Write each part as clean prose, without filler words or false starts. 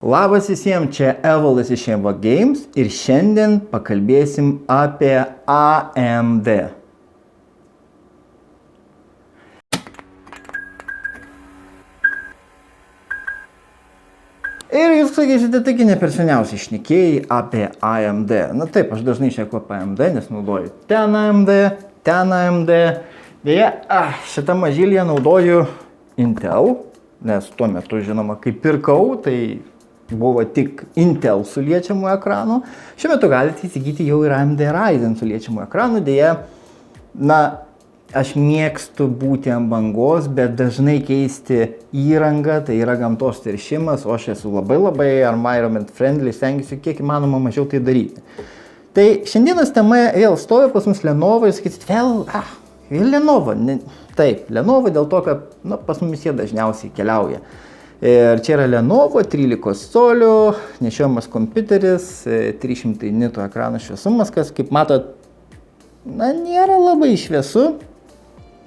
Labas visiems, čia Evaldas iš Eva Games ir šiandien pakalbėsim apie AMD. Ir jūs sakysite, taigi ne per seniausiai šnekėjai apie AMD. Na taip, aš dažnai šneku apie AMD, nes naudoju ten AMD. Deja, šitą mažylį naudoju Intel, nes tuo metu, žinoma, kai pirkau, tai buvo tik Intel su liečiamu ekranu. Šiuo metu galite įsigyti jau ir AMD Ryzen su liečiamu ekranu. Deja, aš mėgstu būti ant bangos, bet dažnai keisti įrangą, tai yra gamtos teršimas, o aš esu labai environment friendly, stengiuosi kiek įmanoma mažiau tai daryti. Tai šiandienos tema vėl stovi pas mus Lenovo ir sakysit, vėl Lenovo. Taip, Lenovo dėl to, kad pas mumis jie dažniausiai keliauja. Ir čia yra Lenovo 13 colių, nešiojamas kompiuteris, 300 nito ekrano šviesumas, kas, kaip matot, nėra labai šviesu,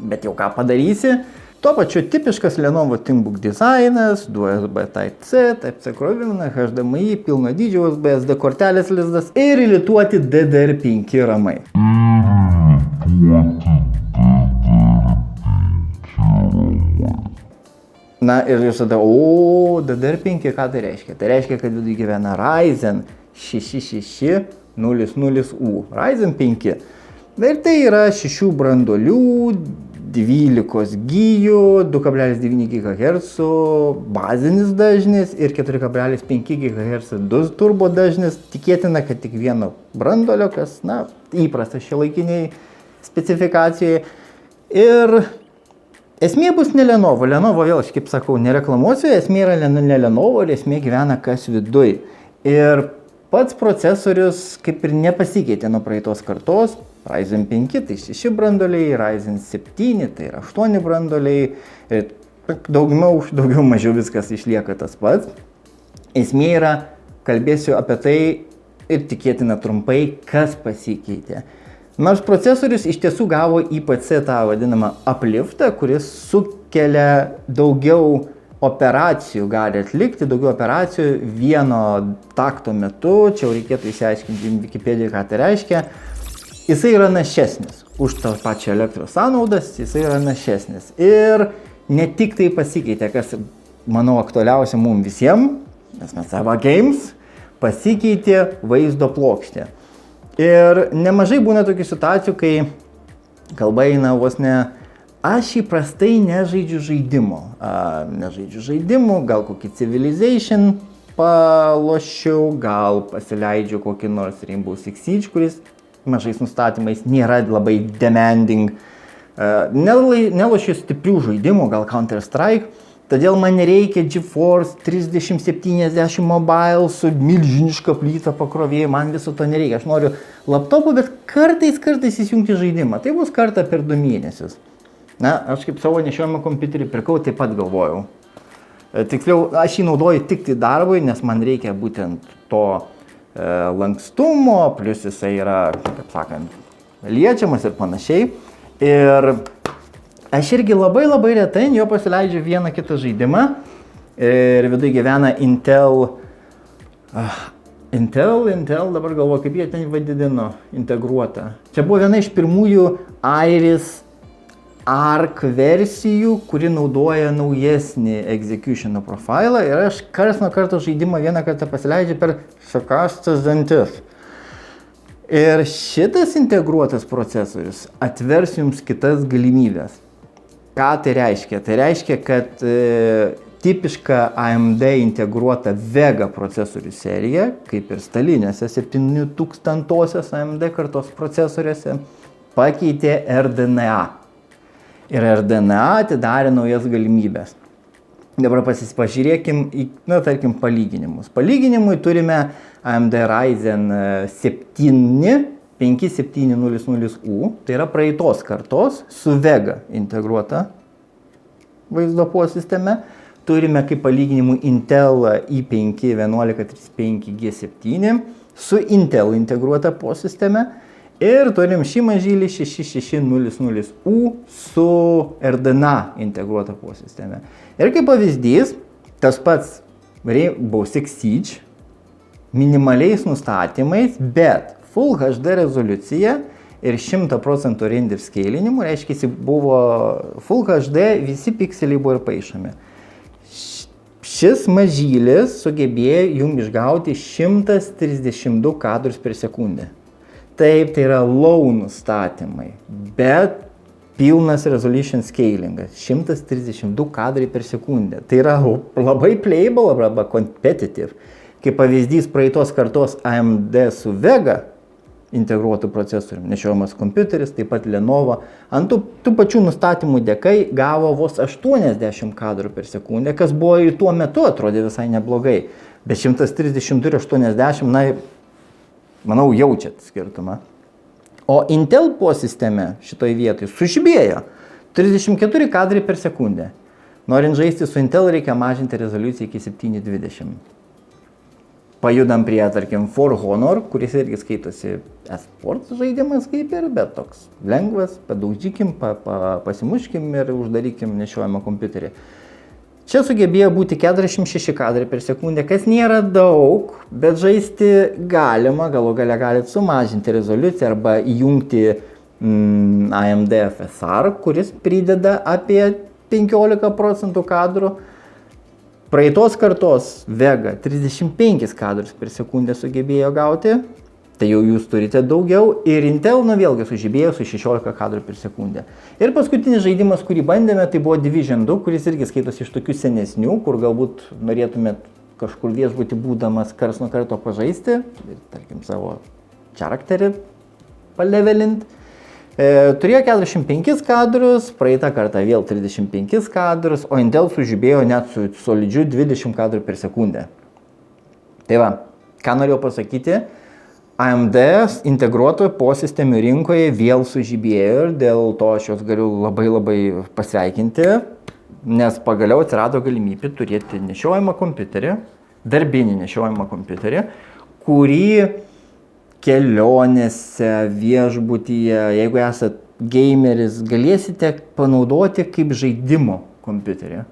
bet jau ką padarysi. Tuo pačiu tipiškas Lenovo ThinkBook dizainas, 2 USB Type-C krovimas, HDMI, pilno dydžio USB, SD kortelės lizdas ir įlituoti DDR5 ramai. Na ir jūs tada, DDR5, ką tai reiškia? Tai reiškia, kad viduje gyvena Ryzen 6600U, Ryzen 5. Ir tai yra 6 branduolių, 12 gijų, 2,9 GHz bazinis dažnis ir 4,5 GHz 2 turbo dažnis. Tikėtina, kad tik vieno branduolio, kas, įprasta šiuolaikiniai specifikacijai. Ir esmė bus ne Lenovo. Lenovo vėl, aš kaip sakau, nereklamuosiu, esmė yra ne Lenovo ir esmė gyvena kas viduj. Ir pats procesorius kaip ir nepasikeitė nuo praeitos kartos. Ryzen 5 tai 6 branduoliai, Ryzen 7 tai yra 8 branduoliai. Ir daugiau mažiau viskas išlieka tas pats. Esmė yra, kalbėsiu apie tai ir tikėtina trumpai, kas pasikeitė. Nors procesorius iš tiesų gavo IPC tą vadinamą upliftą, kuris sukelia daugiau operacijų, gali atlikti daugiau operacijų vieno takto metu. Čia jau reikėtų išsiaiškinti Wikipediją, ką tai reiškia. Jisai yra našesnis. Už tą pačią elektros sąnaudas jisai yra našesnis. Ir ne tik tai pasikeitė, kas, manau, aktualiausia mums visiems, nes mes Eva Games, pasikeitė vaizdo plokštė. Ir nemažai būna tokių situacijų, kai kalba eina vos ne, aš įprastai nežaidžiu žaidimų, gal kokį Civilization palošiau, gal pasileidžiu kokį nors Rainbow Six Siege, kuris mažais nustatymais nėra labai demanding. Nelošiu stiprių žaidimų, gal Counter-Strike. Todėl man nereikia GeForce 3070 Mobile su milžiniška plyta pakrovėju, man viso to nereikia. Aš noriu laptopų, bet kartais įsijungti žaidimą. Tai bus kartą per 2 mėnesius. Aš kaip savo nešiojamą kompiuterį pirkau, taip pat galvojau. Tiksliau, aš jį naudoju tik tai darbui, nes man reikia būtent to lankstumo, plus jisai yra, kaip sakant, liečiamas ir panašiai. Ir aš irgi labai retai jo pasileidžiu vieną kitą žaidimą ir viduje gyvena Intel, dabar galvoju, kaip jie ten vadino, integruota. Čia buvo viena iš pirmųjų Iris Arc versijų, kuri naudoja naujesnį execution profilą ir aš karts nuo karto žaidimą vieną kartą pasileidžiu per sukąstas dantis. Ir šitas integruotas procesorius atvers jums kitas galimybės. Ką tai reiškia? Tai reiškia, kad tipiška AMD integruota Vega procesorių serija, kaip ir stalinėse 7000 AMD kartos procesoriuose, pakeitė RDNA. Ir RDNA atidarė naujas galimybės. Dabar pažiūrėkim į, tarkim, palyginimus. Palyginimui turime AMD Ryzen 7 5700U, tai yra praeitos kartos su Vega integruota vaizdo posisteme. Turime kaip palyginimų Intel i5 1135G7 su Intel integruota posisteme. Ir turim šį mažylį 6600U su RDNA integruota posisteme. Ir kaip pavyzdys, tas pats Rainbow Six Siege minimaliais nustatymais, bet Full HD rezoliucija ir 100% render scalinimu, reiškia, buvo Full HD, visi pikseliai buvo ir paišomi. Šis mažylis sugebėjo jums išgauti 132 kadrus per sekundę. Taip, tai yra low nustatymai, bet pilnas resolution scalingas, 132 kadrai per sekundę. Tai yra labai playable arba competitive. Kaip pavyzdys praeitos kartos AMD su Vega integruotų procesorių, nešiojamas kompiuteris, taip pat Lenovo, ant tų pačių nustatymų dėkai gavo vos 80 kadrų per sekundę, kas buvo ir tuo metu atrodė visai neblogai. Bet 132 ir 80, na, manau, jaučiat skirtumą. O Intel po sisteme šitoj vietoj sužibėjo 34 kadrai per sekundę. Norint žaisti su Intel, reikia mažinti rezoliuciją iki 720. Pajudam prie, tarkim, For Honor, kuris irgi skaitosi e-sports žaidimas kaip ir, bet toks lengvas, padaužykim, pasimuškim ir uždarykim nešiojamą kompiuterį. Čia sugebėjo būti 46 kadrai per sekundę, kas nėra daug, bet žaisti galima, galų gale galite sumažinti rezoliuciją arba įjungti AMD FSR, kuris prideda apie 15% kadrų. Praeitos kartos Vega 35 kadrus per sekundę sugebėjo gauti, tai jau jūs turite daugiau, ir Intel vėlgi sužibėjo su 16 kadrų per sekundę. Ir paskutinis žaidimas, kurį bandėme, tai buvo Division 2, kuris irgi skaitosi iš tokių senesnių, kur galbūt norėtumėt kažkur viešbutį būdamas kars nuo karto pažaisti, ir, tarkim, savo charakterį palevelint. Turėjo 45 kadrus, praeitą kartą vėl 35 kadrus, o Intel sužibėjo net su solidžiu 20 kadrų per sekundę. Tai va, ką norėjau pasakyti, AMD integruotojo posistemių rinkoje vėl sužibėjo ir dėl to aš juos galiu labai pasveikinti, nes pagaliau atsirado galimybė turėti nešiojamą kompiuterį, darbinį nešiojamą kompiuterį, kurį kelionėse, viešbutyje, jeigu esat gameris, galėsite panaudoti kaip žaidimo kompiuterį.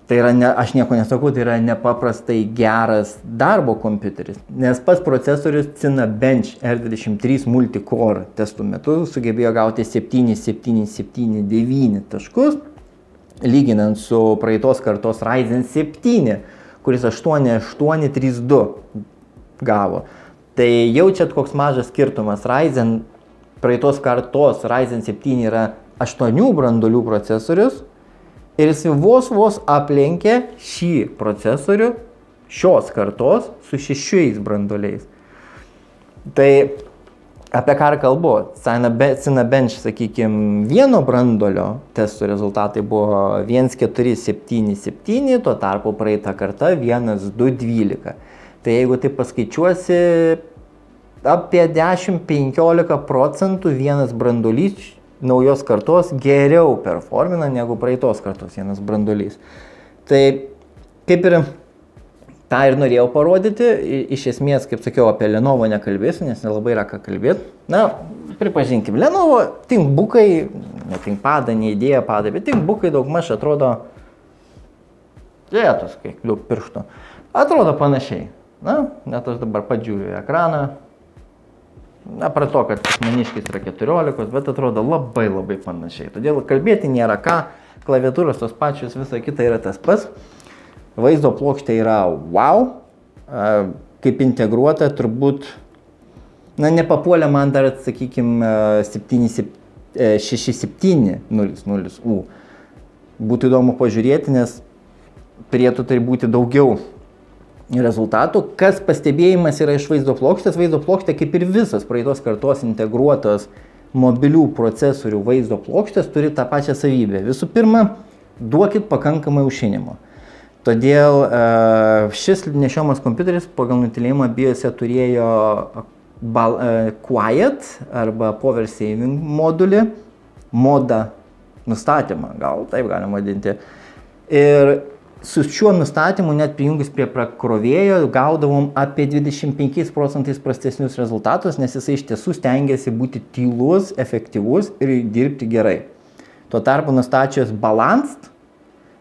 Tai yra, aš nieko nesakau, tai yra nepaprastai geras darbo kompiuteris, nes pats procesorius Cinebench R23 multicore testų metu sugebėjo gauti 7,779 taškus, lyginant su praeitos kartos Ryzen 7, kuris 8,832 gavo. Tai jaučiat, koks mažas skirtumas. Praeitos kartos Ryzen 7 yra 8 branduolių procesorius ir jis vos aplenkė šį procesorių šios kartos su 6 branduoliais. Tai apie ką kalbu? Cinebench, sakykime, vieno branduolio testų rezultatai buvo 1,477, tuo tarpu praeitą kartą 1,212. Tai jeigu tai paskaičiuosi, apie 10-15% vienas branduolys naujos kartos geriau performina negu praeitos kartos vienas branduolys. Tai kaip ir tą ir norėjau parodyti, iš esmės, kaip sakiau, apie Lenovo nekalbėsiu, nes nelabai yra ką kalbėti. Na, pripažinkim, Lenovo ThinkBookai, ne ThinkPadą, ne IdeaPadą, bet ThinkBookai daugmaž atrodo, jėtus, kiek daug pirštų, atrodo panašiai. Na, net aš dabar padžiūriu į ekraną. Na, prie to, kad maniškis yra 14, bet atrodo labai panašiai. Todėl kalbėti nėra ką, klaviatūros tos pačios, visa kita yra tas pats. Vaizdo plokštė yra wow, kaip integruota, turbūt, na, nepapuolė man dar, sakykime, 6700U. Būtų įdomu pažiūrėti, nes turėtų tai būti daugiau rezultatų. Kas pastebėjimas yra iš vaizdo plokštės? Vaizdo plokštė, kaip ir visas praeitos kartos integruotos mobilių procesorių vaizdo plokštės, turi tą pačią savybę. Visų pirma, duokit pakankamai aušinimo. Todėl šis nešiojamas kompiuteris pagal nutylėjimą BIOS'e turėjo Quiet arba Power Saving modulį, modą nustatymą, gal taip galima vadinti. Ir su šiuo nustatymu net prijungus prie pakrovėjo gaudavom apie 25% prastesnius rezultatus, nes jisai iš tiesų stengiasi būti tylus, efektyvus ir dirbti gerai. Tuo tarpu nustačius Balanced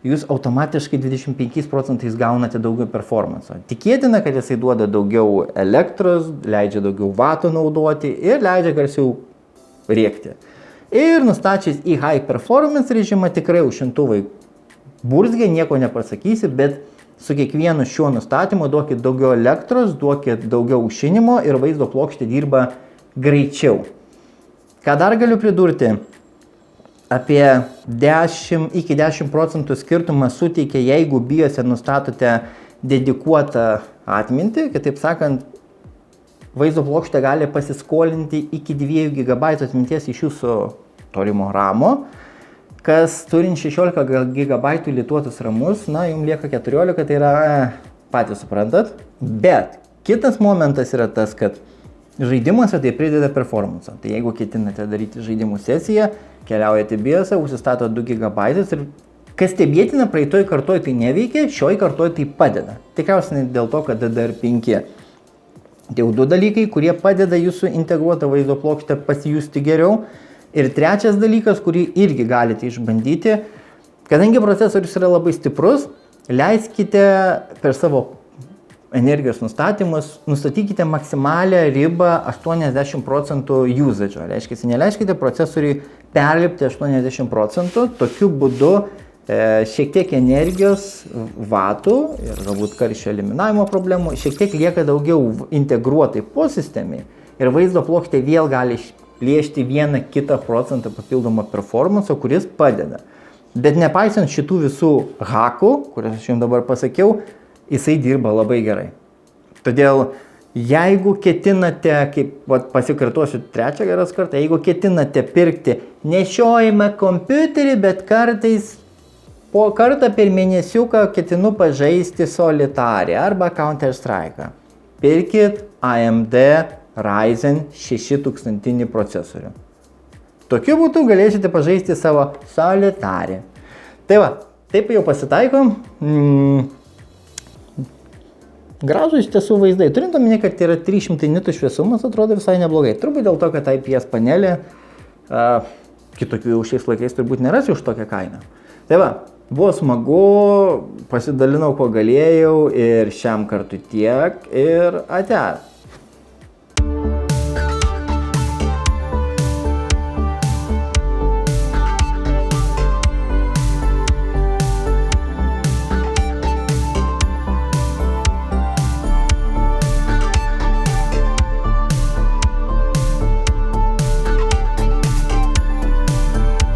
jūs automatiškai 25% gaunate daugiau performanso. Tikėtina, kad jisai duoda daugiau elektros, leidžia daugiau vatų naudoti ir leidžia garsiau rėkti. Ir nustačius į high performance režimą tikrai užšintuvai burzgia, nieko nepasakysi, bet su kiekvienu šiuo nustatymu duokit daugiau elektros, duokit daugiau užšinimo ir vaizdo plokštė dirba greičiau. Ką dar galiu pridurti? Apie 10% skirtumą suteikia, jeigu BIOS'e nustatote dedikuotą atmintį, kitaip sakant, vaizdo plokštė gali pasiskolinti iki 2 GB atminties iš jūsų torimo ramo, kas turint 16 GB lituotus ramus, na, jums lieka 14, tai yra, patys suprantat, bet kitas momentas yra tas, kad žaidimuose tai prideda performance. Tai jeigu ketinate daryti žaidimų sesiją, keliaujate BIOS'ą, užsistato 2 GB ir kas stebėtina, praeitoj kartoj tai neveikia, šioj kartoj tai padeda. Tikriausiai dėl to, kad DDR5. Tai jau 2 dalykai, kurie padeda jūsų integruotą vaizdo plokštę pasijusti geriau. Ir trečias dalykas, kurį irgi galite išbandyti, kadangi procesorius yra labai stiprus, leiskite per savo energijos nustatymus, nustatykite maksimalią ribą 80% usage. Reiškia, neleiskite procesoriui perlipti 80%, tokiu būdu šiek tiek energijos vatų ir galbūt karščio eliminavimo problemų, šiek tiek lieka daugiau integruotai po sistemai ir vaizdo plokštė vėl gali plėšti 1-2 procentą papildomą performance, kuris padeda. Bet nepaisant šitų visų hakų, kurias aš jums dabar pasakiau, jisai dirba labai gerai. Todėl, jeigu ketinate, kaip pasikartosiu trečią geras kartą, jeigu ketinate pirkti nešiojimą kompiuterį, bet kartais po kartą per mėnesiuką ketinu pažaisti Solitarį arba Counter Strike'ą, pirkit AMD Ryzen 6000 procesorių. Tokiu būdu galėsite pažaisti savo Solitarį. Tai va, taip jau pasitaiko. Gražu iš tiesų vaizdai. Turint omeny, kad yra 300 nitų šviesumas, atrodo visai neblogai. Turbūt dėl to, kad IPS panelė, kitokių jau šiais laikais turbūt nerasi už tokią kainą. Tai va, buvo smagu, pasidalinau, ko galėjau ir šiam kartui tiek ir ate.